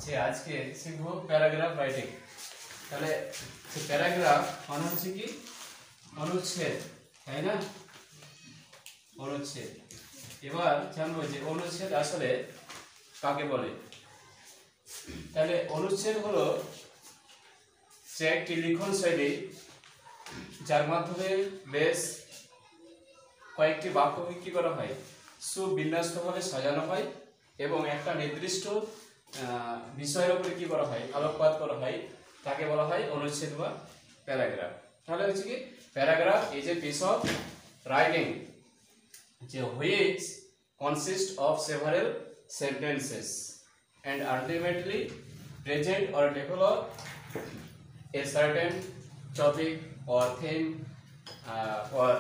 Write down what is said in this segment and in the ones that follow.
যে আজকে শিখবো প্যারাগ্রাফ রাইটিং। তাহলে প্যারাগ্রাফ মানে হচ্ছে কি অনুচ্ছেদ, তাই না? অনুচ্ছেদ। এবার জানবো যে অনুচ্ছেদ আসলে কাকে বলে। তাহলে অনুচ্ছেদ হলো যে একটি লিখন শৈলী যার মাধ্যমে বেশ কয়েকটি বাক্য কি করা হয়, সুবিন্যস্তভাবে সাজানো হয় এবং একটা নির্দিষ্ট বিষয়ের উপরে কি করা হয়, আলোকপাত করা হয়, তাকে বলা হয় অনুচ্ছেদ বা প্যারাগ্রাফ। তাহলে হচ্ছে কি paragraph is a piece of writing যে which consist of several sentences and ultimately present or develop a certain topic or theme or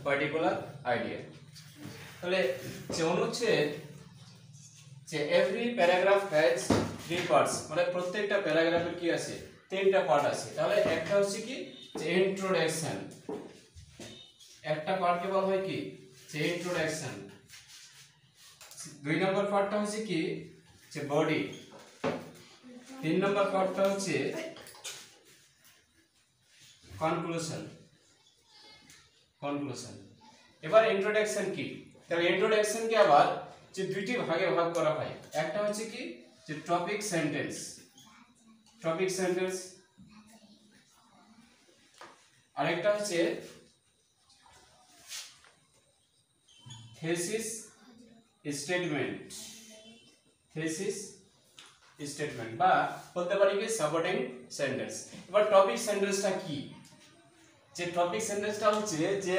particular idea. তাহলে যে অনুচ্ছেদ যে every paragraph has three parts, মানে প্রত্যেকটা প্যারাগ্রাফের কি আছে, তিনটা পার্ট আছে। তাহলে একটা হচ্ছে কি যে ইন্ট্রোডাকশন, একটা পার্টকে বলা হয় কি যে ইন্ট্রোডাকশন। দুই নম্বর পার্টটা হচ্ছে কি যে বডি, তিন নম্বর পার্টটা হচ্ছে কনক্লুশন। এবার ইন্ট্রোডাকশন কি, তাহলে ইন্ট্রোডাকশনকে আবার যে দুইটি ভাগে ভাগ করা হয়। একটা হচ্ছে কি যে টপিক সেন্টেন্স, আরেকটা হচ্ছে থেসিস স্টেটমেন্ট বা বলতে পারি কি সাপোর্টিং সেন্টেন্স। এবার টপিক সেন্টেন্সটা কি, যে টপিক সেন্টেন্সটা হচ্ছে যে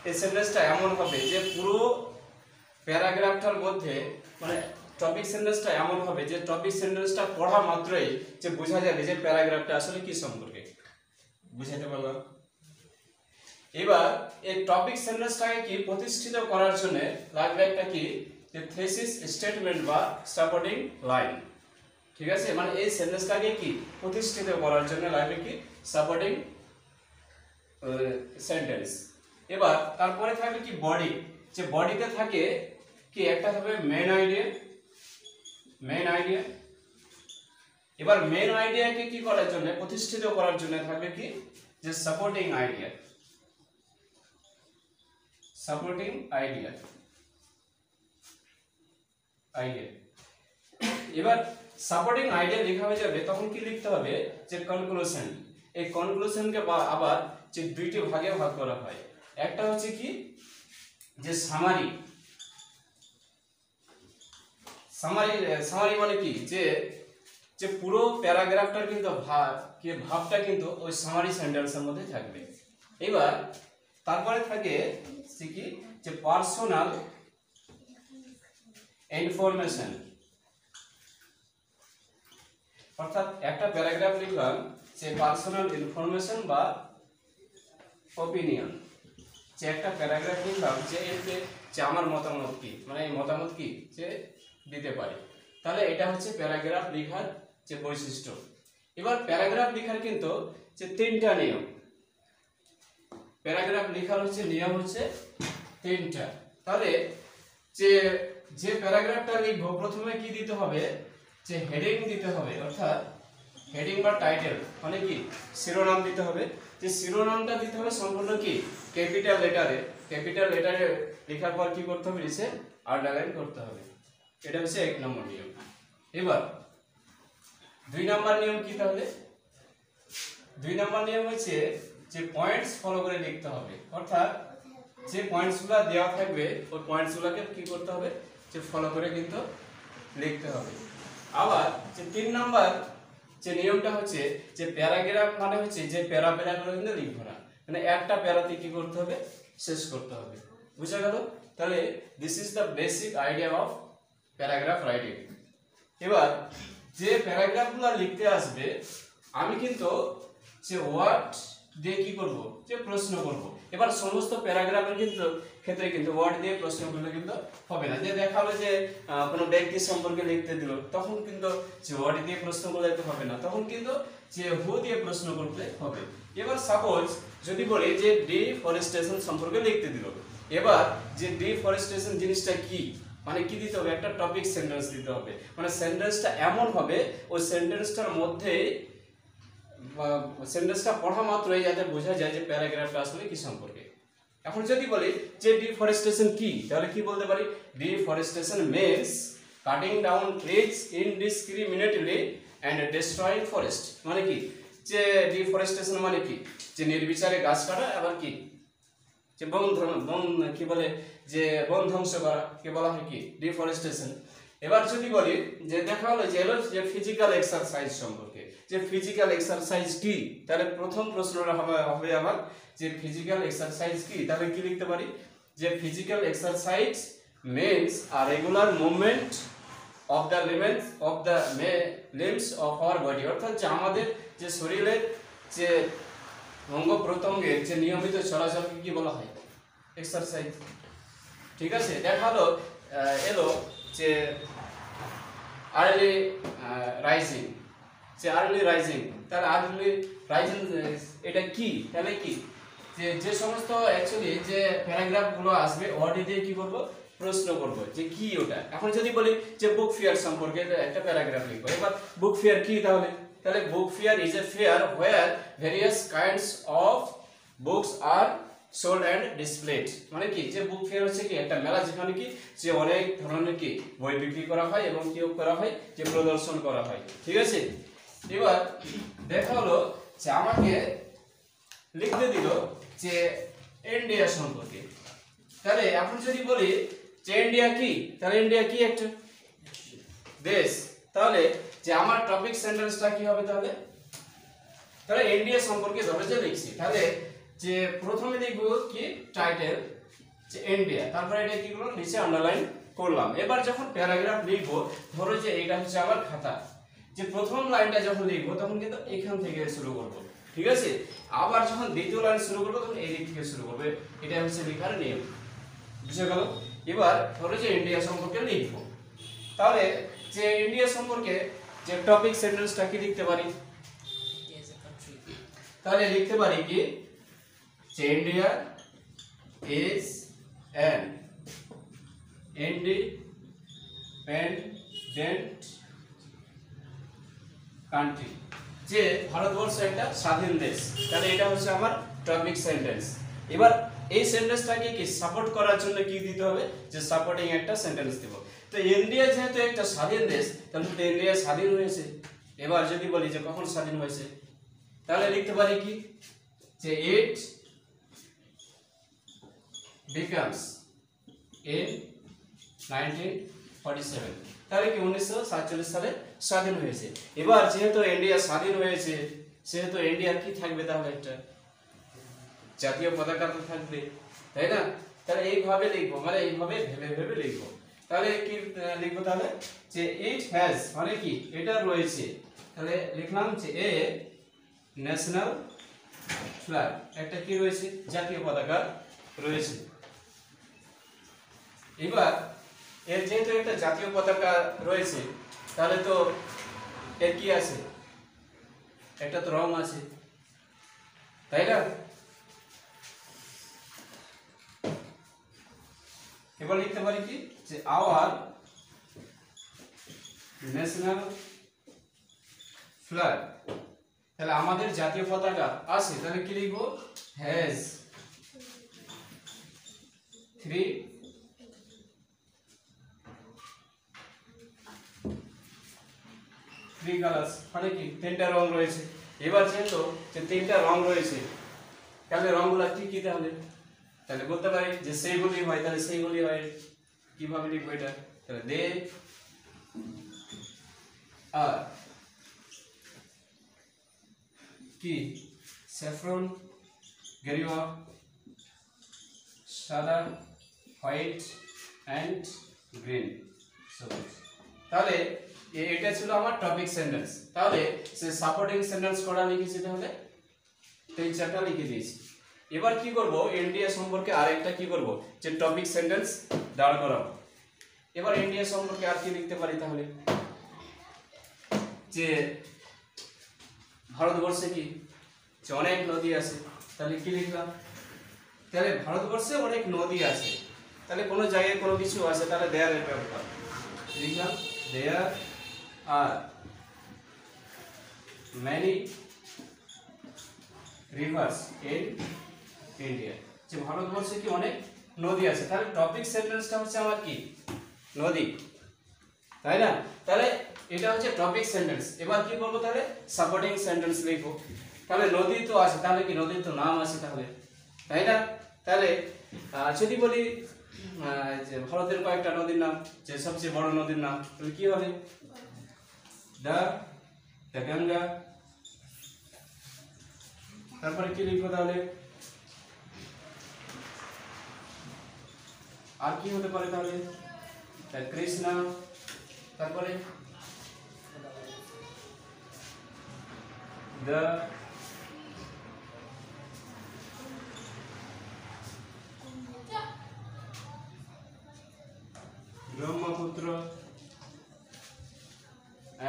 এই সেন্টেন্সটা এমন হবে যে পুরো প্যারাগ্রাফটার মধ্যে, মানে টপিক সেন্টেন্সটা এমন হবে যে টপিক সেন্টেন্সটা পড়া মাত্রই যে বোঝা যাবে যে প্যারাগ্রাফটা আসলে কি সম্পর্কে। বুঝাতে পারলাম? এবার এই টপিক সেন্টেন্সটাকে কি প্রতিষ্ঠিত করার জন্য লাগবে একটা কি যে থেসিস স্টেটমেন্ট বা সাপোর্টিং লাইন। ঠিক আছে, মানে এই সেন্টেন্সটাকে কি প্রতিষ্ঠিত করার জন্য লাগবে কি সাপোর্টিং সেন্টেন্স। এবার তারপরে থাকবে কি বডি, যে বডিতে থাকে কি একটা থাকবে মেইন আইডিয়া। এবার মেইন আইডিয়াকে কি করার জন্য, প্রতিষ্ঠিত করার জন্য থাকবে কি যে সাপোর্টিং আইডিয়া। এবার সাপোর্টিং আইডিয়া লেখা হয়ে যাবে তখন কি লিখতে হবে যে কনক্লুশন। এই কনক্লুশনকে আবার যে দুইটি ভাগে ভাগ করা হয়। একটা হচ্ছে কি যে সামারি মানে কি যে পুরো প্যারাগ্রাফটার কিন্তু ভাবটা কিন্তু ওই সামারি সেন্টেন্সের মধ্যে থাকবে। এবার তারপরে থাকে কি যে পার্সোনাল ইনফরমেশন, অর্থাৎ একটা প্যারাগ্রাফ লিখলাম যে পার্সোনাল ইনফরমেশন বা ওপিনিয়ন, যে একটা প্যারাগ্রাফ লিখলাম যে এতে যে আমার মতামত কি, মানে এই মতামত কি যে দিতে পারি। তাহলে এটা হচ্ছে প্যারাগ্রাফ লেখার যে বৈশিষ্ট্য। এবার প্যারাগ্রাফ লেখার কিন্তু যে তিনটা নিয়ম, প্যারাগ্রাফ লেখার হচ্ছে নিয়ম হচ্ছে তিনটা। তাহলে যে প্যারাগ্রাফটা লিখবো প্রথমে কি দিতে হবে যে হেডিং দিতে হবে, অর্থাৎ হেডিং বা টাইটেল মানে কি শিরোনাম দিতে হবে। যে শিরোনামটা দিতে হবে সম্পূর্ণ কি ক্যাপিটাল লেটারে লেখার পর কি করতে হবে, নিচে আন্ডারলাইন করতে হবে। এটা হচ্ছে এক নম্বর নিয়ম। এবার দুই নম্বর নিয়ম কি, তাহলে দুই নম্বর নিয়ম হচ্ছে যে পয়েন্টস ফলো করে লিখতে হবে, অর্থাৎ যে পয়েন্টসগুলো দেওয়া থাকবে ওই পয়েন্টসগুলোকে কি করতে হবে যে ফলো করে কিন্তু লিখতে হবে। আবার যে তিন নম্বর যে নিয়মটা হচ্ছে যে প্যারাগ্রাফ মানে হচ্ছে যে প্যারাগুলো কিন্তু লিখবো না, মানে একটা প্যারাতে কি করতে হবে শেষ করতে হবে। বুঝা গেল? তাহলে this is the basic idea of paragraph writing. এবার যে প্যারাগ্রাফগুলো লিখতে আসবে আমি কিন্তু যে ওয়ার্ড দিয়ে কি করব যে প্রশ্ন করব। এবার সমস্ত প্যারাগ্রাফের ক্ষেত্রে কিন্তু ওয়ার্ড দিয়ে প্রশ্ন করলে কিন্তু হবে না। যে দেখা হলো যে কোনো ব্যক্তি সম্পর্কে লিখতে দিল তখন কিন্তু যে ওয়ার্ড দিয়ে প্রশ্ন করলে হবে না, তখন কিন্তু যে হু দিয়ে প্রশ্ন করতে হবে। এবার সাপোজ যদি বলি যে ডিফরেস্টেশন সম্পর্কে লিখতে দিল, এবার যে ডিফরেস্টেশন জিনিসটা কি মানে কি দিতে হবে, একটা টপিক সেন্টেন্স দিতে হবে, মানে সেন্টেন্সটা এমন হবে ওই সেন্টেন্সটার মধ্যে সেন্টেন্সটা পড়া মাত্রই যাতে বোঝা যায় যে প্যারাগ্রাফটা আসলে কি সম্পর্কে। এখন যদি বলি যে ডিফরেস্টেশন কি, তাহলে কি বলতে পারি, deforestation means cutting down trees indiscriminately and destroying forest. মানে কি যে ডিফরেস্টেশন মানে কি, যে নির্বিচারে গাছ কাটা, আবার কি যে বন কি বলে যে বন ধ্বংস করা, কে বলা হয় কি ডিফরেস্টেশন। এবার যদি বলি যে দেখা হলো যে ফিজিক্যাল এক্সারসাইজ সম্পর্কে, যে ফিজিক্যাল এক্সারসাইজ কি, তাহলে প্রথম প্রশ্নটা হবে আমার যে ফিজিক্যাল এক্সারসাইজ কি, তাহলে কি লিখতে পারি যে physical exercise means a regular movement of the limbs of our body, অর্থাৎ যে আমাদের যে শরীরের যে অঙ্গ প্রত্যঙ্গের যে নিয়মিত চলাচলকে কি বলা হয়, এক্সারসাইজ। ঠিক আছে, দেখালো এলো যে আর্লি রাইজিং, যে আর্লি রাইজিং, তাহলে আর্লি রাইজিং এটা কি, তাহলে কি যে সমস্ত অ্যাকচুয়ালি যে প্যারাগ্রাফগুলো আসবে ওয়ার্ডে দিয়ে কি করব, প্রশ্ন করব যে কি ওটা। এখন যদি বলি যে বুক ফেয়ার সম্পর্কে একটা প্যারাগ্রাফ লিখবো, এবার বুক ফেয়ার কি, তাহলে book fair is a fair where various kinds of books are sold and displayed. মানে কি যে বুক ফেয়ার হচ্ছে কি একটা মেলা, যেখানে কি যে অনেক ধরনের কি বই বিক্রি করা হয় এবং কি করা হয় যে প্রদর্শন করা হয়। ঠিক আছে, এবার দেখা হলো যে আমাকে লিখতে দিল যে ইন্ডিয়া সম্পর্কে, তাহলে এখন যদি বলি যে ইন্ডিয়া কি, তাহলে ইন্ডিয়া কি একটা দেশ, তাহলে যে আমার টপিক সেন্টেন্সটা কি হবে, তাহলে ইন্ডিয়া সম্পর্কে ধরে যে লিখছি, তাহলে যে প্রথমে দেখব কি টাইটেল যে ইন্ডিয়া, তারপরে এটা কি করলাম নিচে আন্ডারলাইন করলাম। এবার যখন প্যারাগ্রাফ লিখবো, ধরো যে এটা হচ্ছে আমার খাতা, যে প্রথম লাইনটা যখন লিখবো তখন কিন্তু এখান থেকে শুরু করব, ঠিক আছে। আবার যখন দ্বিতীয় লাইন শুরু করবো তখন এই দিক থেকে শুরু করবে, এটা হচ্ছে লেখার নিয়ম, বুঝে গেল। এবার ধরো যে ইন্ডিয়া সম্পর্কে লিখবো, তাহলে যে ইন্ডিয়া সম্পর্কে যে টপিক সেন্টেন্সটা কি লিখতে পারি, তাহলে লিখতে পারি কি যে India is an independent country, যে ভারতবর্ষ একটা স্বাধীন দেশ, তাহলে এটা হচ্ছে আমার টপিক সেন্টেন্স। এবার এই সেন্টেন্সটাকে কি সাপোর্ট করার জন্য কি দিতে হবে, যে সাপোর্টিং একটা সেন্টেন্স দেব। তো ইন্ডিয়া যেহেতু একটা স্বাধীন দেশ, তাহলে তো ইন্ডিয়া স্বাধীন হয়েছে। এবার যদি বলি যে কখন স্বাধীন হয়েছে, তাহলে লিখতে পারি কি যে ইট বিকামস ইন 1947, তাহলে কি 1947 সালে স্বাধীন হয়েছে। এবার যেহেতু ইন্ডিয়া স্বাধীন হয়েছে, সেহেতু ইন্ডিয়ার কি থাকবে, তাহলে একটা জাতীয় পতাকা তো থাকবে, তাই না। তাহলে এইভাবে লিখবো, মানে এইভাবে ভেবে লিখবো। তাহলে কি লিখবো, তাহলে যে ইট হ্যাজ মানে কি এটা রয়েছে, তাহলে লিখলাম যে এ ন্যাশনাল ফ্ল্যাগ, একটা কি রয়েছে জাতীয় পতাকা রয়েছে। এবার এর যেহেতু একটা জাতীয় পতাকা রয়েছে, তাহলে তো এর কি আছে, একটা তো রং আছে, তাই না। এবার লিখতে পারি কি যে আওয়ার ন্যাশনাল ফ্ল্যাগ, তাহলে আমাদের জাতীয় পতাকা আছে, তাহলে কি লিখবো হ্যাজ 3 কালার্স, মানে কি 3টা রং রয়েছে। এবার যেহেতু যে 3টা রং রয়েছে, তাহলে রংগুলো কি কি, তাহলে বলতে পারি যে সেইগুলি হয়, তাহলে সেইগুলি হয়। কিভাবে লিখবো এটা, তাহলে দে আর কি স্যাফরন, গেরুয়া, সাদা, হোয়াইট এন্ড গ্রিন, সবুজ। তাহলে এটা ছিল আমার টপিক সেন্টেন্স। তাহলে সে সাপোর্টিং সেন্টেন্স করা লিখেছি, তাহলে 3-4টা লিখে দিয়েছি। এবার কি করব, ইন্ডিয়া সম্পর্কে আরেকটা কি করব, যে টপিক সেন্টেন্স দাঁড় করাবো। এবার ইন্ডিয়া সম্পর্কে আর কি লিখতে পারি, তাহলে যে ভারতবর্ষে কি যে অনেক নদী আছে, তাহলে কি লিখলাম, তাহলে ভারতবর্ষে অনেক নদী আছে, তাহলে কোনো জায়গায় কোনো কিছু আছে তাহলে দেয়ার এর ব্যবহার লিখলাম দেয়ার আর many rivers in India যে ভারতবর্ষে কি অনেক নদী আছে তাহলে টপিক সেন্টেন্সটা হচ্ছে আমার কি নদী তাই না তাহলে এটা হচ্ছে টপিক সেন্টেন্স এবার কি করব তাহলে সাপোর্টিং সেন্টেন্স লিখব তাহলে নদী তো আছে তাহলে কি নদীর তো নাম আছে তাহলে তাই না তাহলে যদি বলি যে ভারতের কয়েকটা নদীর নাম যে সবচেয়ে বড় নদীর নাম তাহলে কি হবে দ্য গঙ্গা তারপরে কি লিখবো তাহলে আর কি হতে পারে তাহলে কৃষ্ণা তারপরে the Brahmaputra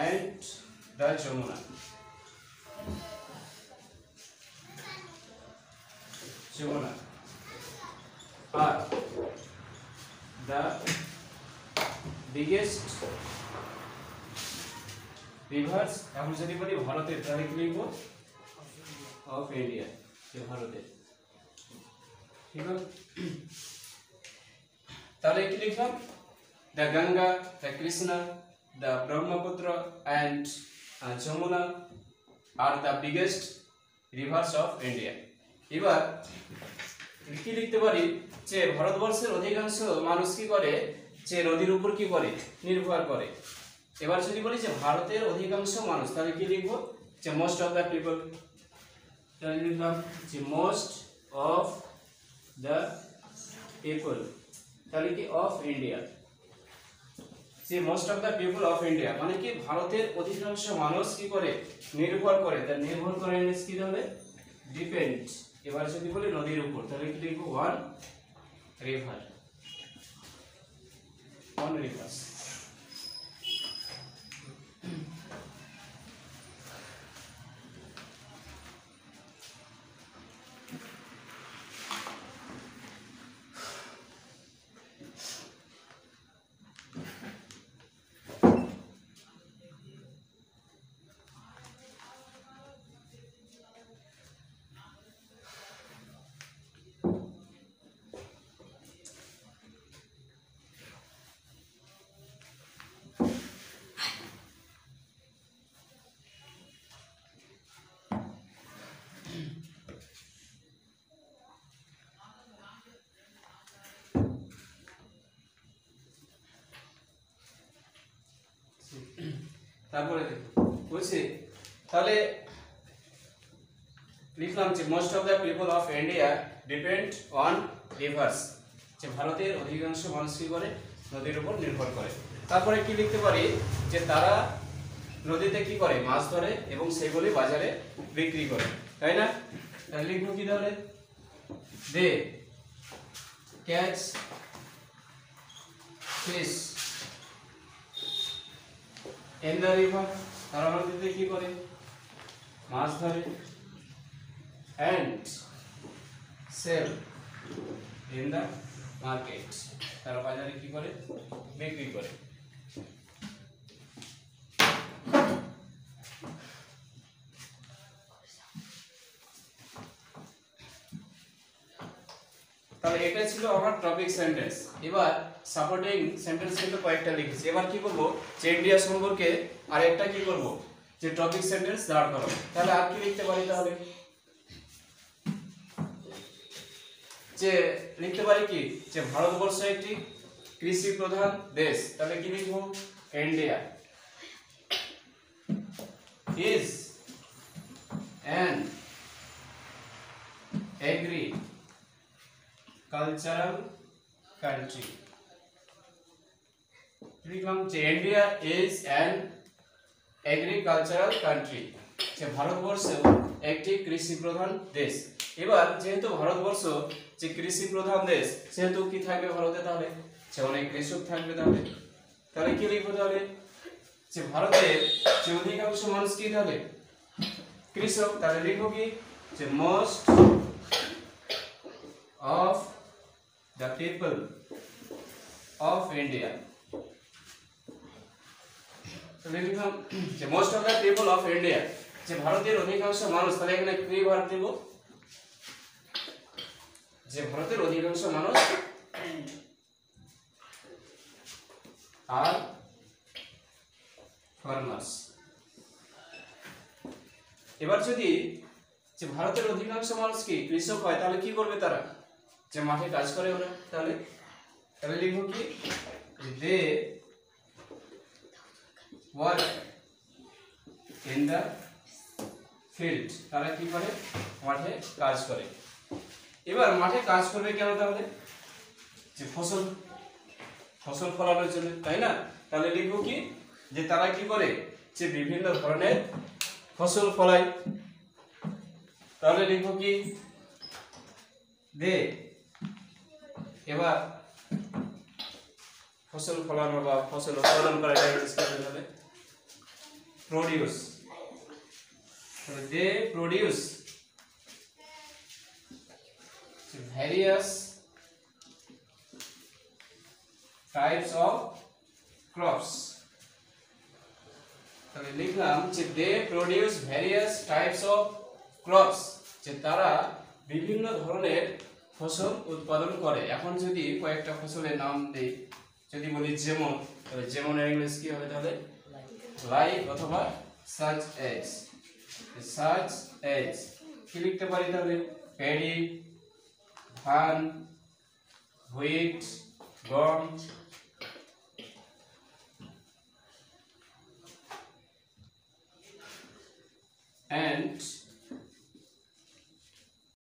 and the Jamuna are the biggest rivers এখন যদি বলি ভারতের তাহলে কি লিখব অফ ইন্ডিয়া যে ভারতের ঠিক আছে তাহলে কি লিখলাম the Ganga the Krishna the Brahmaputra and Jamuna are the biggest rivers of India এবার কি লিখতে পারি যে ভারতবর্ষের অধিকাংশ মানুষ কি করে যে নদীর উপর কি করে নির্ভর করে এবার যদি বলি যে ভারতের অধিকাংশ মানুষ তাহলে কি লিখব যে মোস্ট অফ দ্য পিপল তাহলে লিখলাম যে মোস্ট অফ দ্য পিপল তাহলে কি অফ ইন্ডিয়া যে most of the people of India মানে কি ভারতের অধিকাংশ মানুষ কি করে নির্ভর করে তার নির্ভর করে কি হবে ডিপেন্ড এবার যদি বলি নদীর উপর তাহলে কি লিখব ওয়ান রিভার ওয়ান রিভার্স তারপরে বলছি তাহলে লিখলাম যে most of the people of India depend on rivers যে ভারতের অধিকাংশ মানুষ কি করে নদীর উপর নির্ভর করে তারপরে কি লিখতে পারি যে তারা নদীতে কি করে মাছ ধরে এবং সেগুলি বাজারে বিক্রি করে তাই না তাহলে লিখবো কি তাহলে they catch fish in the river তারা নদীতে কি করে মাছ ধরে and sell in the market তারা বাজারে কি করে বিক্রি করে তাহলে এটা ছিল আমার টপিক সেন্টেন্স এবার সাপোর্টিং সেন্টেন্স কিন্তু কয়েকটা লিখেছি এবার কি করব যে ইন্ডিয়া সম্পর্কে আরেকটা কি করব যে টপিক সেন্টেন্স দাঁড় করাবো তাহলে আর কি লিখতে পারি তাহলে যে লিখতে পারি কি যে ভারতবর্ষ একটি কৃষি প্রধান দেশ তাহলে কি লিখব India is an agricultural country লিখলাম যে India is an agricultural country যে ভারতবর্ষ একটি কৃষি প্রধান দেশ এবার যেহেতু ভারতবর্ষ যে কৃষি প্রধান দেশ সেহেতু কি থাকবে ভারতে তাহলে যে অনেক কৃষক থাকবে তাহলে কি লিখবো তাহলে যে ভারতের যে অধিকাংশ মানুষ কি তাহলে কৃষক তাহলে লিখবো কি যে most of the people of India. লিখলাম যে most of the people of India, যে ভারতের অধিকাংশ মানুষ, তাহলে এখানে কি ভার্ব দেব, যে ভারতের অধিকাংশ মানুষ আর ফার্মার্স। এবার যদি যে ভারতের অধিকাংশ মানুষ কি কৃষক হয়, তাহলে কি করবে তারা, যে মাঠে কাজ করে ওরা, তাহলে তাহলে লিখবো কি they work in the field, তারা কি করে মাঠে কাজ করে। এবার মাঠে কাজ করবে কেন, তাহলে যে ফসল ফলানোর জন্য, তাই না? তাহলে লিখবো কি যে তারা কি করে, যে বিভিন্ন ধরনের ফসল ফলায়, তাহলে লিখবো কি দে, এবার ফসল ফলানো বা ফসল উৎপাদন করা, এটা ইংলিশ করতে হবে produce. They produce various types of crops, তাহলে লিখলাম যে they produce various types of crops, যে তারা বিভিন্ন ধরনের ফসল উৎপাদন করে। এখন যদি কয়েকটা ফসলের নাম দেই, যদি বলি যেমন, তাহলে যেমনের ইংলিশ কি হবে, তাহলে লাইক অথবা সাচ এজ, কি লিখতে পারি তাহলে প্যাডি, ধান, হুইট, গম, and